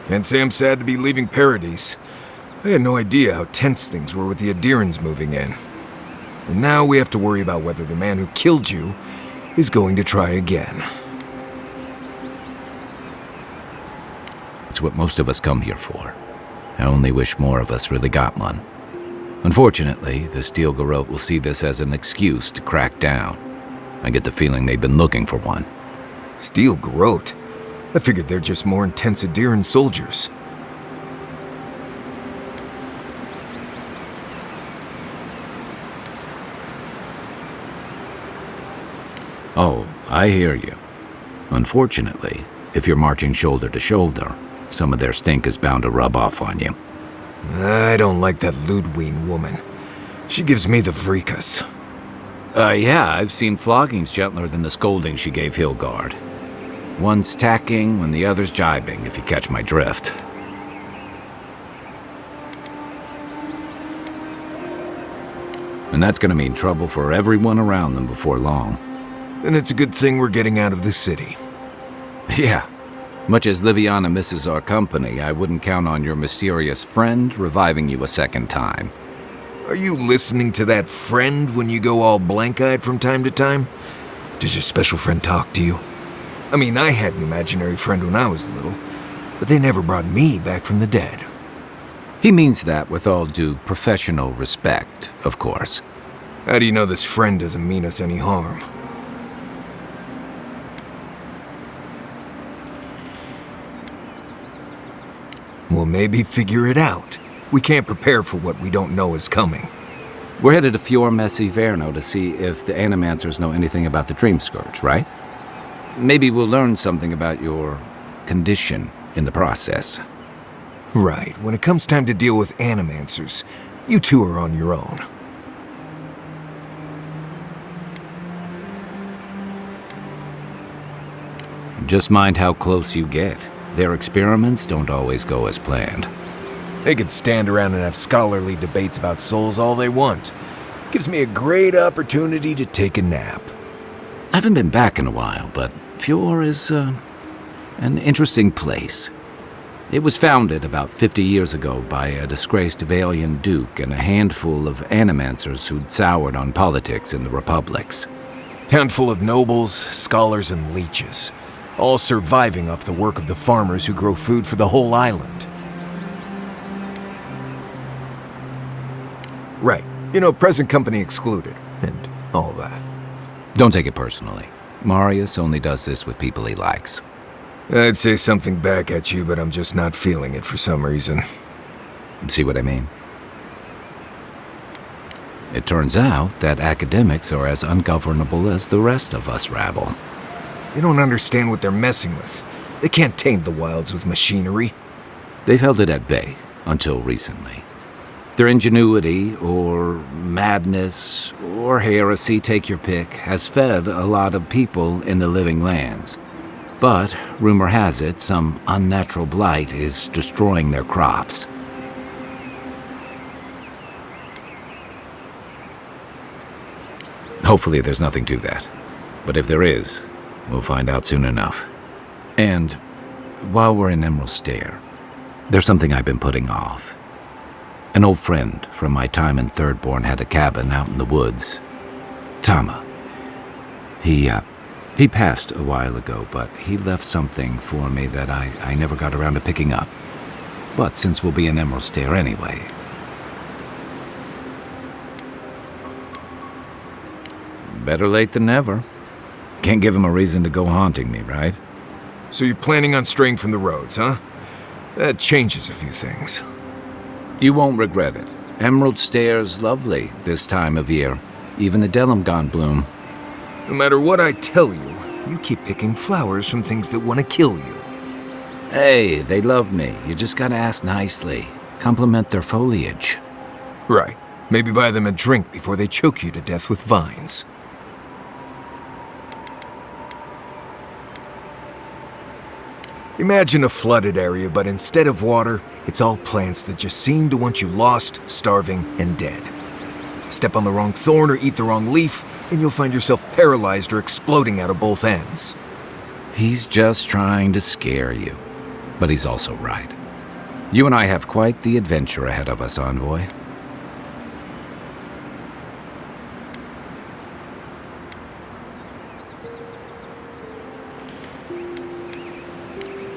Can't say I'm sad to be leaving Paradise. I had no idea how tense things were with the Adirans moving in. And now we have to worry about whether the man who killed you is going to try again. It's what most of us come here for. I only wish more of us really got one. Unfortunately, the Steel Garrote will see this as an excuse to crack down. I get the feeling they've been looking for one. Steel Garrote? I figured they're just more intense Adiran soldiers. Oh, I hear you. Unfortunately, if you're marching shoulder to shoulder, some of their stink is bound to rub off on you. I don't like that Ludwig woman. She gives me the freakus. Yeah, I've seen floggings gentler than the scolding she gave Hilgard. One's tacking when the other's jibing, if you catch my drift. And that's gonna mean trouble for everyone around them before long. Then it's a good thing we're getting out of the city. Yeah. Much as Liviana misses our company, I wouldn't count on your mysterious friend reviving you a second time. Are you listening to that friend when you go all blank-eyed from time to time? Does your special friend talk to you? I mean, I had an imaginary friend when I was little, but they never brought me back from the dead. He means that with all due professional respect, of course. How do you know this friend doesn't mean us any harm? Well, maybe figure it out. We can't prepare for what we don't know is coming. We're headed to Fior Messi Verno to see if the Animancers know anything about the Dream Scourge, right? Maybe we'll learn something about your condition in the process. Right. When it comes time to deal with Animancers, you two are on your own. Just mind how close you get. Their experiments don't always go as planned. They could stand around and have scholarly debates about souls all they want. Gives me a great opportunity to take a nap. I haven't been back in a while, but Fior is an interesting place. It was founded about 50 years ago by a disgraced Valian duke and a handful of animancers who'd soured on politics in the republics. Town full of nobles, scholars, and leeches, all surviving off the work of the farmers who grow food for the whole island. Right. You know, present company excluded, and all that. Don't take it personally. Marius only does this with people he likes. I'd say something back at you, but I'm just not feeling it for some reason. See what I mean? It turns out that academics are as ungovernable as the rest of us rabble. They don't understand what they're messing with. They can't tame the wilds with machinery. They've held it at bay until recently. Their ingenuity, or madness, or heresy, take your pick, has fed a lot of people in the living lands. But, rumor has it, some unnatural blight is destroying their crops. Hopefully there's nothing to that. But if there is, we'll find out soon enough. And, while we're in Emerald Stair, there's something I've been putting off. An old friend from my time in Thirdborn had a cabin out in the woods. Toma. He passed a while ago, but he left something for me that I never got around to picking up. But since we'll be in Emerald Stair anyway... Better late than never. Can't give him a reason to go haunting me, right? So you're planning on straying from the roads, huh? That changes a few things. You won't regret it. Emerald Stair's lovely this time of year. Even the Delimgon bloom. No matter what I tell you, you keep picking flowers from things that want to kill you. Hey, they love me. You just gotta ask nicely. Compliment their foliage. Right. Maybe buy them a drink before they choke you to death with vines. Imagine a flooded area, but instead of water, it's all plants that just seem to want you lost, starving, and dead. Step on the wrong thorn or eat the wrong leaf, and you'll find yourself paralyzed or exploding out of both ends. He's just trying to scare you. But he's also right. You and I have quite the adventure ahead of us, Envoy.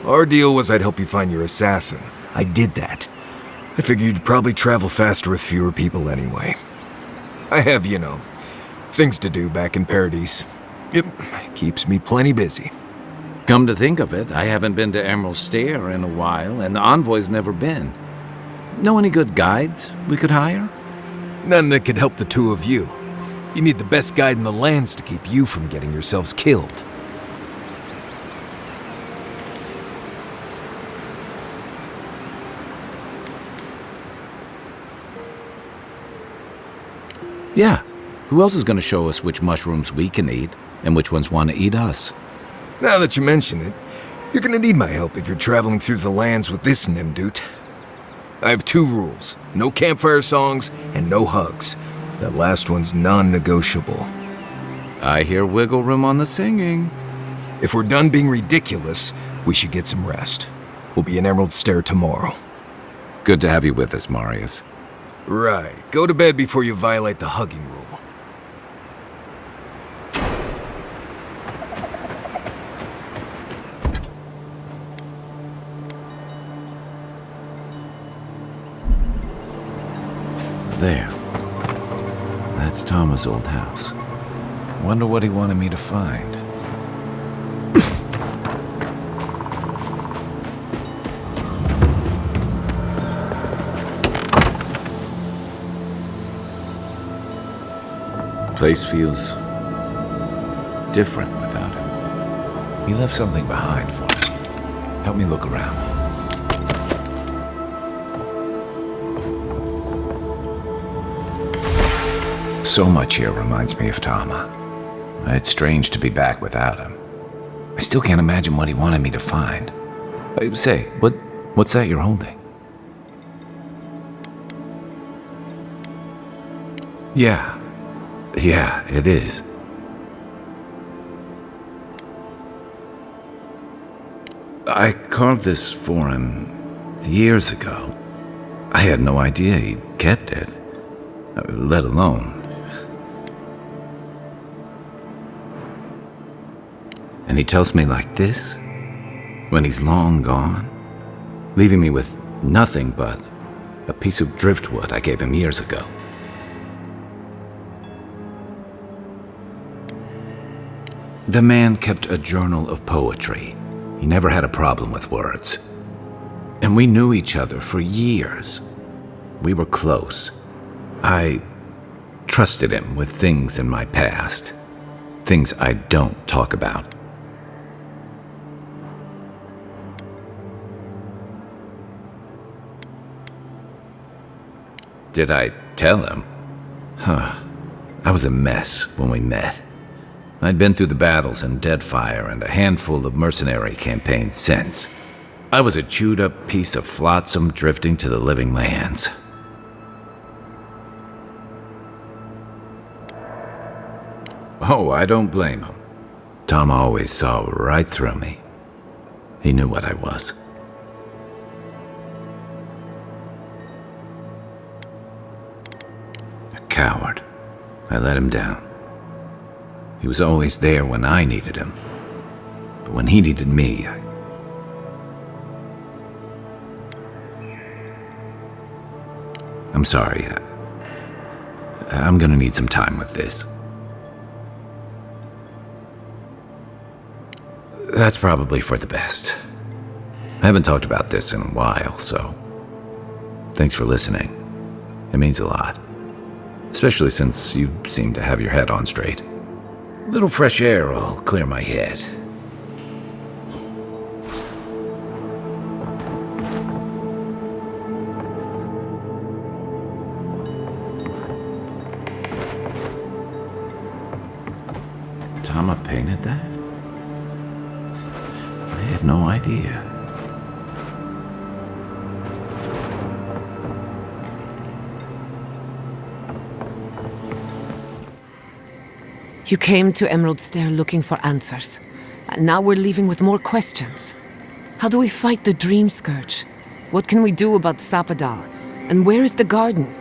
Our deal was I'd help you find your assassin. I did that. I figured you'd probably travel faster with fewer people anyway. I have, things to do back in Paradise. It keeps me plenty busy. Come to think of it, I haven't been to Emerald Stair in a while, and the Envoy's never been. Know any good guides we could hire? None that could help the two of you. You need the best guide in the lands to keep you from getting yourselves killed. Yeah. Who else is going to show us which mushrooms we can eat and which ones want to eat us? Now that you mention it, you're gonna need my help if you're traveling through the lands with this Nimdut. I have 2 rules. No campfire songs and no hugs. That last one's non-negotiable. I hear wiggle room on the singing. If we're done being ridiculous, we should get some rest. We'll be in Emerald Stair tomorrow. Good to have you with us, Marius. Right. Go to bed before you violate the hugging rule. There. That's Toma's old house. Wonder what he wanted me to find. Place feels different without him. He left something behind for us. Help me look around. So much here reminds me of Toma. It's strange to be back without him. I still can't imagine what he wanted me to find. Say, what's that you're holding? Yeah, it is. I carved this for him years ago. I had no idea he'd kept it, let alone. And he tells me like this, when he's long gone, leaving me with nothing but a piece of driftwood I gave him years ago. The man kept a journal of poetry. He never had a problem with words. And we knew each other for years. We were close. I trusted him with things in my past. Things I don't talk about. Did I tell him? I was a mess when we met. I'd been through the battles in Deadfire and a handful of mercenary campaigns since. I was a chewed-up piece of flotsam drifting to the living lands. Oh, I don't blame him. Tom always saw right through me. He knew what I was. A coward. I let him down. He was always there when I needed him. But when he needed me, I'm sorry. I'm gonna need some time with this. That's probably for the best. I haven't talked about this in a while, so thanks for listening. It means a lot. Especially since you seem to have your head on straight. A little fresh air will clear my head. Toma painted that? I had no idea. You came to Emerald Stair looking for answers, and now we're leaving with more questions. How do we fight the Dream Scourge? What can we do about Sapadal? And where is the garden?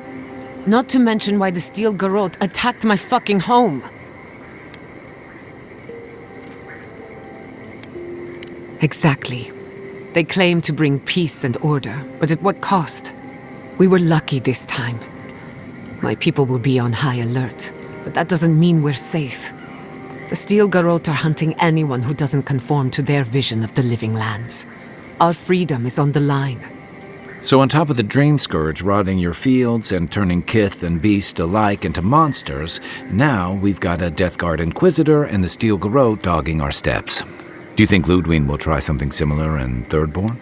Not to mention why the Steel Garrote attacked my fucking home. Exactly. They claim to bring peace and order, but at what cost? We were lucky this time. My people will be on high alert, but that doesn't mean we're safe. The Steel Garrote are hunting anyone who doesn't conform to their vision of the living lands. Our freedom is on the line. So on top of the Dream Scourge rotting your fields and turning kith and beast alike into monsters, now we've got a Death Guard Inquisitor and the Steel Garrote dogging our steps. Do you think Ludwig will try something similar in Thirdborn?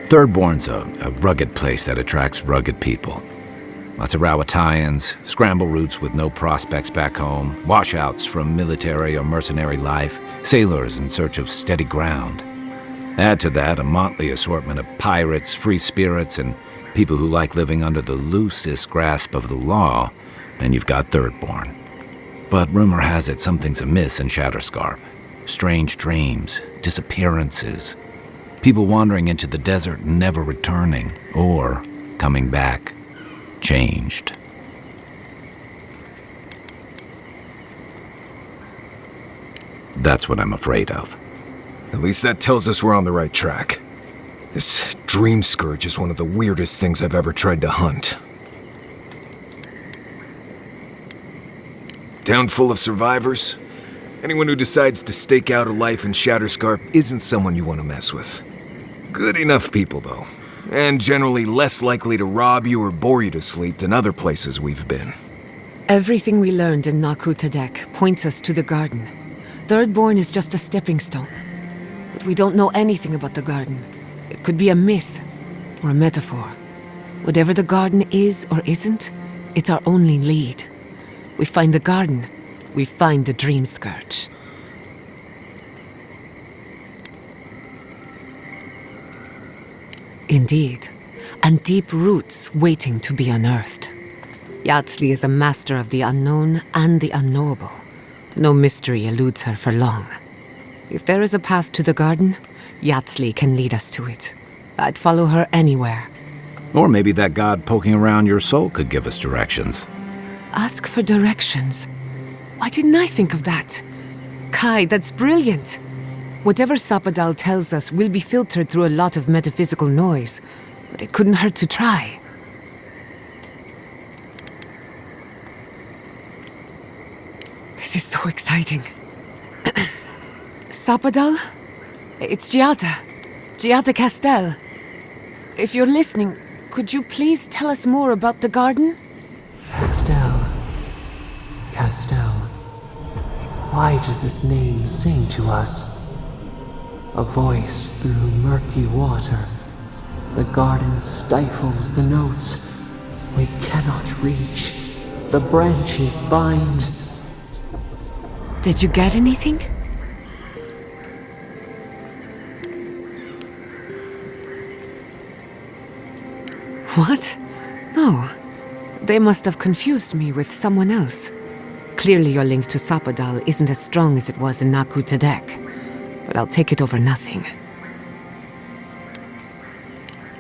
Thirdborn's a rugged place that attracts rugged people. Lots of Rawatayans, scramble routes with no prospects back home, washouts from military or mercenary life, sailors in search of steady ground. Add to that a motley assortment of pirates, free spirits, and people who like living under the loosest grasp of the law, and you've got Thirdborn. But rumor has it something's amiss in Shatterscarp. Strange dreams, disappearances, people wandering into the desert and never returning, or coming back, changed. That's what I'm afraid of. At least that tells us we're on the right track. This Dream Scourge is one of the weirdest things I've ever tried to hunt. Town full of survivors. Anyone who decides to stake out a life in Shatterscarp isn't someone you want to mess with. Good enough people, though. And generally less likely to rob you or bore you to sleep than other places we've been. Everything we learned in Nakutadek points us to the garden. Thirdborn is just a stepping stone. But we don't know anything about the garden. It could be a myth or a metaphor. Whatever the garden is or isn't, it's our only lead. We find the garden, we find the Dream Scourge. Indeed, and deep roots waiting to be unearthed. Yatsley is a master of the unknown and the unknowable. No mystery eludes her for long. If there is a path to the garden, Yatsley can lead us to it. I'd follow her anywhere. Or maybe that god poking around your soul could give us directions. Ask for directions. Why didn't I think of that? Kai, that's brilliant. Whatever Sapadal tells us will be filtered through a lot of metaphysical noise, but it couldn't hurt to try. This is so exciting. Sapadal? It's Giada. Giada Castel. If you're listening, could you please tell us more about the garden? Castel. Why does this name sing to us? A voice through murky water. The garden stifles the notes. We cannot reach. The branches bind. Did you get anything? What? No. They must have confused me with someone else. Clearly your link to Sapadal isn't as strong as it was in Nakutadek, but I'll take it over nothing.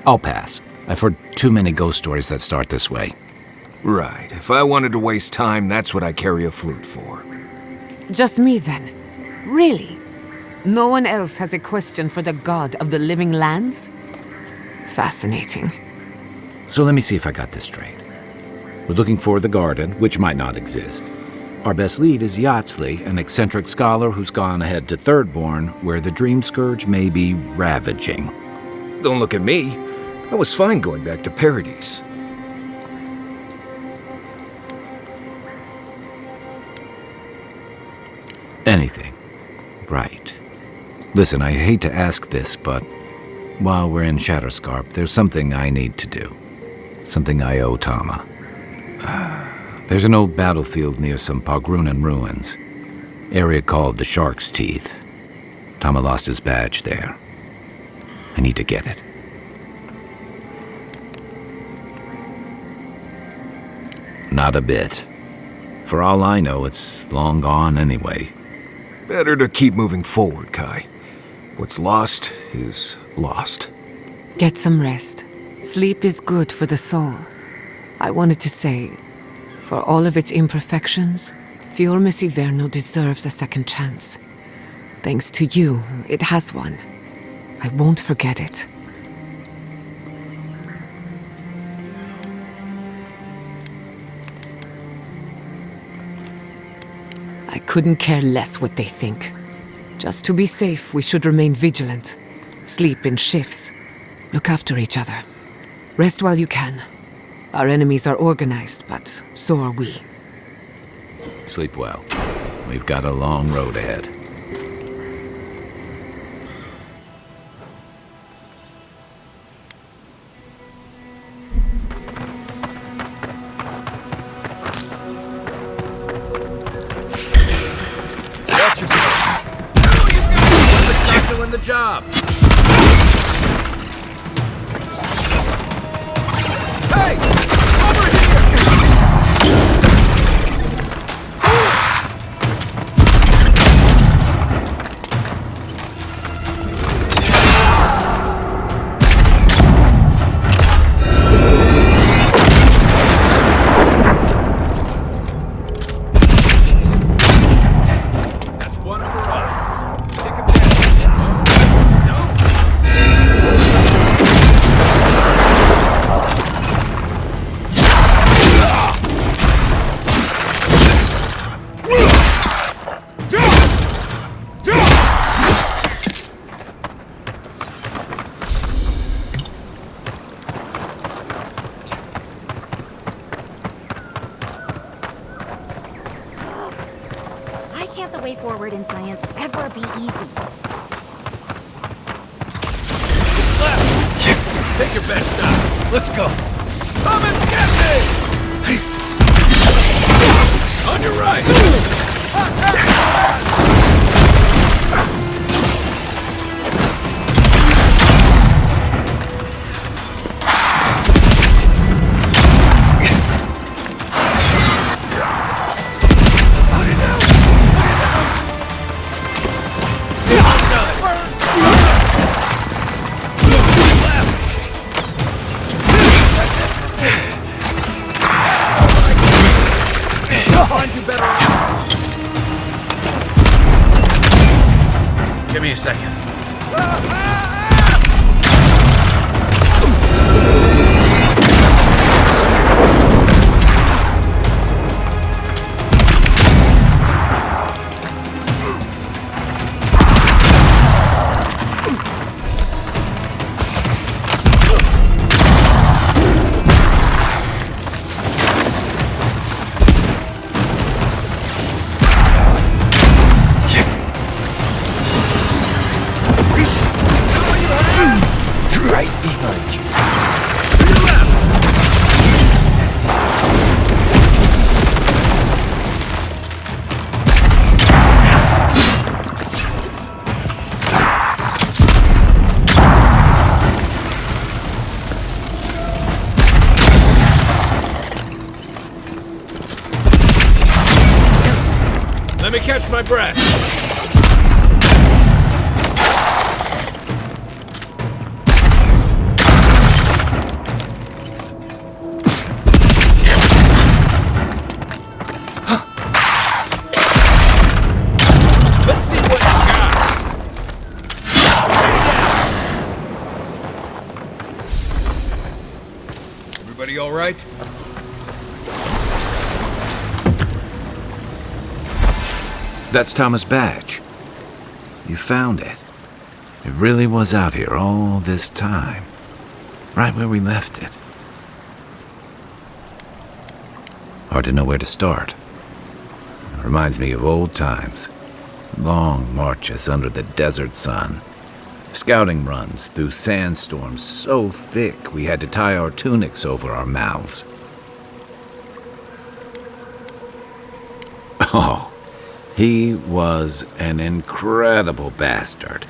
I'll pass. I've heard too many ghost stories that start this way. Right. If I wanted to waste time, that's what I carry a flute for. Just me then? Really? No one else has a question for the god of the living lands? Fascinating. So let me see if I got this straight. We're looking for the garden, which might not exist. Our best lead is Yatsley, an eccentric scholar who's gone ahead to Thirdborn, where the Dream Scourge may be ravaging. Don't look at me. I was fine going back to Paradise. Anything. Right. Listen, I hate to ask this, but while we're in Shatterscarp, there's something I need to do. Something I owe Toma. There's an old battlefield near some Pogrunan ruins. Area called the Shark's Teeth. Toma lost his badge there. I need to get it. Not a bit. For all I know, it's long gone anyway. Better to keep moving forward, Kai. What's lost is lost. Get some rest. Sleep is good for the soul. I wanted to say, for all of its imperfections, Fiorme Siverno deserves a second chance. Thanks to you, it has one. I won't forget it. I couldn't care less what they think. Just to be safe, we should remain vigilant. Sleep in shifts. Look after each other. Rest while you can. Our enemies are organized, but so are we. Sleep well. We've got a long road ahead. Watch yourself. Stop doing the job. Hey! Over here! That's one for us. Take a chance. Don't. Why can't the way forward in science ever be easy? Left. Take your best shot. Let's go. Come and get me! On your right! Find you better. Give me a second. Right behind you. To your left. Let me catch my breath. Let's see what you got. Everybody all right? That's Thomas' badge. You found it. It really was out here all this time. Right where we left it. Hard to know where to start. It reminds me of old times. Long marches under the desert sun. Scouting runs through sandstorms so thick we had to tie our tunics over our mouths. Oh, he was an incredible bastard.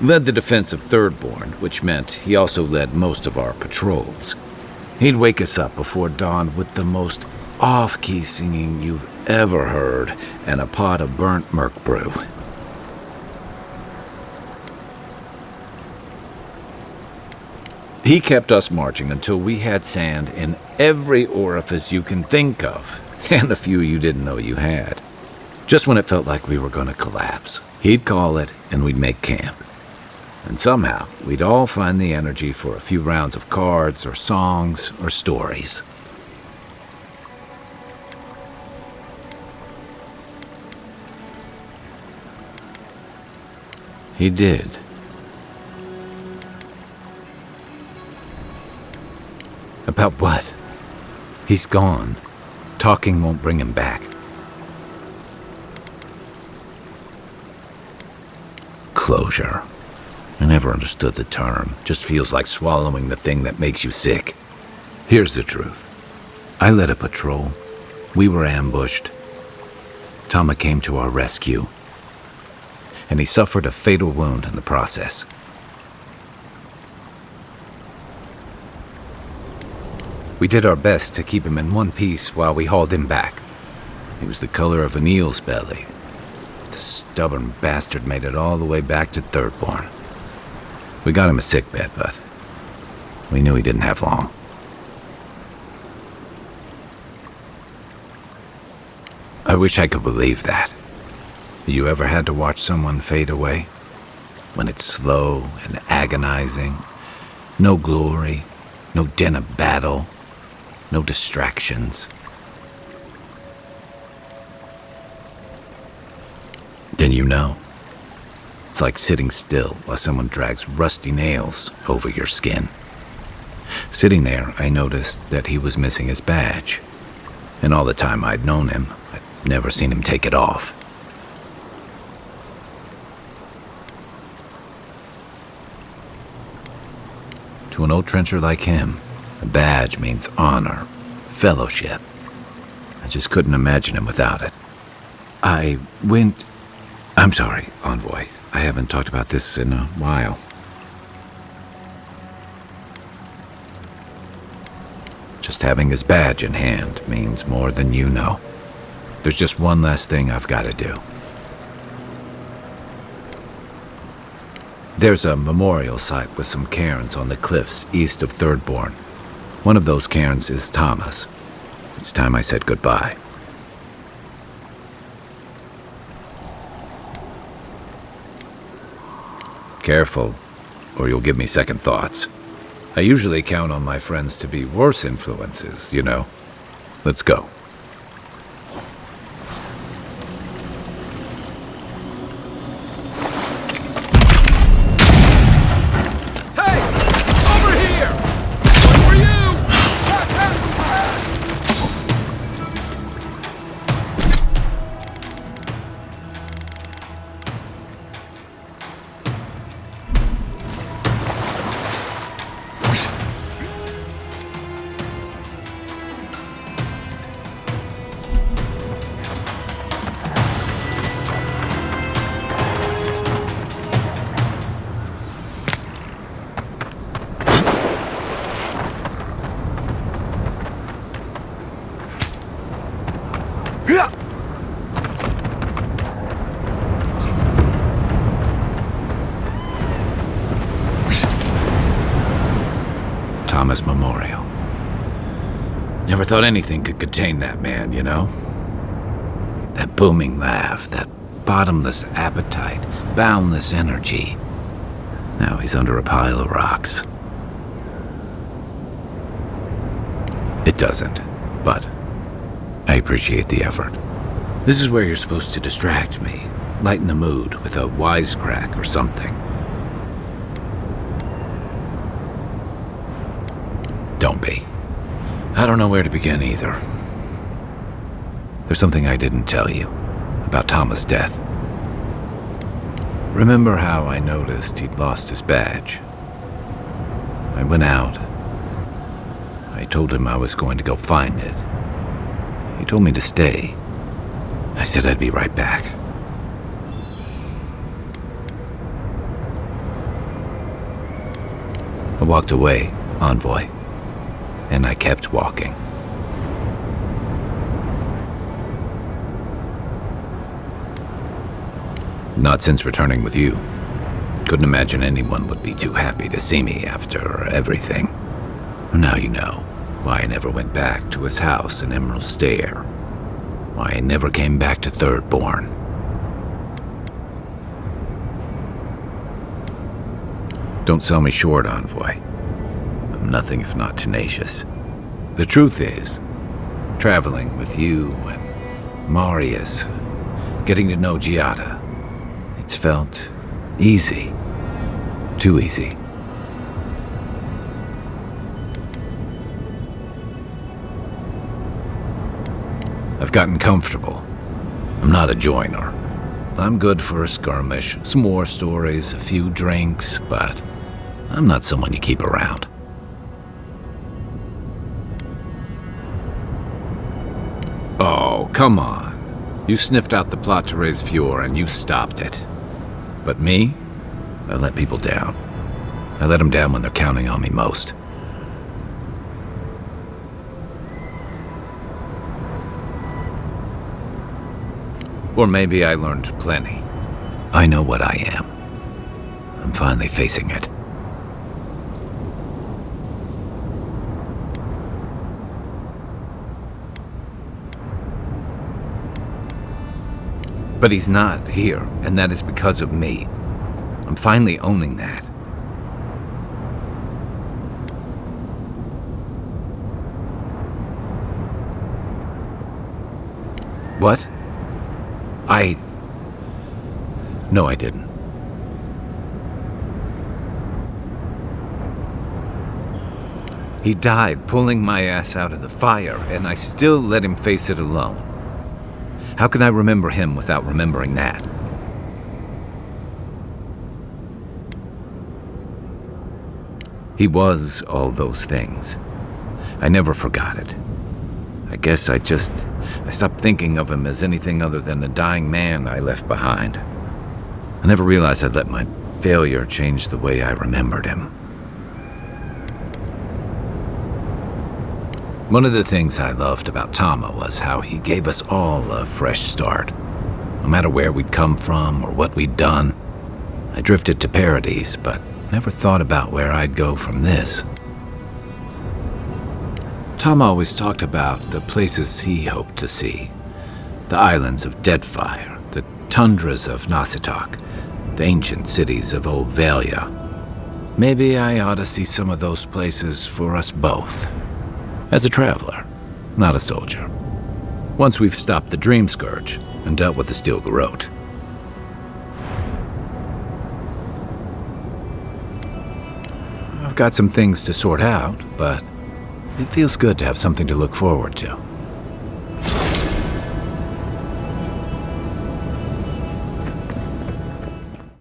Led the defense of Thirdborn, which meant he also led most of our patrols. He'd wake us up before dawn with the most off-key singing you've ever heard and a pot of burnt merc brew. He kept us marching until we had sand in every orifice you can think of, and a few you didn't know you had. Just when it felt like we were going to collapse, he'd call it and we'd make camp. And somehow, we'd all find the energy for a few rounds of cards or songs or stories. He did. About what? He's gone. Talking won't bring him back. Closure. I never understood the term. Just feels like swallowing the thing that makes you sick. Here's the truth. I led a patrol. We were ambushed. Toma came to our rescue. And he suffered a fatal wound in the process. We did our best to keep him in one piece while we hauled him back. He was the color of an eel's belly. The stubborn bastard made it all the way back to Thirdborn. We got him a sickbed, but we knew he didn't have long. I wish I could believe that. You ever had to watch someone fade away? When it's slow and agonizing, no glory, no din of battle, no distractions. Then you know. It's like sitting still while someone drags rusty nails over your skin. Sitting there, I noticed that he was missing his badge. And all the time I'd known him, I'd never seen him take it off. To an old trencher like him, a badge means honor, fellowship. I just couldn't imagine him without it. I'm sorry, Envoy. I haven't talked about this in a while. Just having his badge in hand means more than you know. There's just one last thing I've got to do. There's a memorial site with some cairns on the cliffs east of Thirdborn. One of those cairns is Toma's. It's time I said goodbye. Careful, or you'll give me second thoughts. I usually count on my friends to be worse influences, you know. Let's go. Toma's memorial. Never thought anything could contain that man, you know? That booming laugh, that bottomless appetite, boundless energy. Now he's under a pile of rocks. It doesn't, but I appreciate the effort. This is where you're supposed to distract me, lighten the mood with a wisecrack or something. Don't be. I don't know where to begin either. There's something I didn't tell you about Toma's death. Remember how I noticed he'd lost his badge? I went out. I told him I was going to go find it. He told me to stay. I said I'd be right back. I walked away, Envoy, and I kept walking. Not since returning with you. Couldn't imagine anyone would be too happy to see me after everything. Now you know why I never went back to his house in Emerald Stair. Why I never came back to Thirdborn. Don't sell me short, Envoy. I'm nothing if not tenacious. The truth is, traveling with you and Marius, getting to know Giada, it's felt easy. Too easy. I've gotten comfortable. I'm not a joiner. I'm good for a skirmish, some war stories, a few drinks, but I'm not someone you keep around. Oh, come on. You sniffed out the plot to raise Fjord and you stopped it. But me? I let people down. I let them down when they're counting on me most. Or maybe I learned plenty. I know what I am. I'm finally facing it. But he's not here, and that is because of me. I'm finally owning that. What? No, I didn't. He died pulling my ass out of the fire, and I still let him face it alone. How can I remember him without remembering that? He was all those things. I never forgot it. I guess I stopped thinking of him as anything other than a dying man I left behind. I never realized I'd let my failure change the way I remembered him. One of the things I loved about Toma was how he gave us all a fresh start. No matter where we'd come from or what we'd done. I drifted to Paradise, but never thought about where I'd go from this. Tom always talked about the places he hoped to see. The islands of Deadfire, the tundras of Nasitok, the ancient cities of Old Valia. Maybe I ought to see some of those places for us both. As a traveler, not a soldier. Once we've stopped the Dream Scourge and dealt with the Steel Garrote. I've got some things to sort out, but it feels good to have something to look forward to.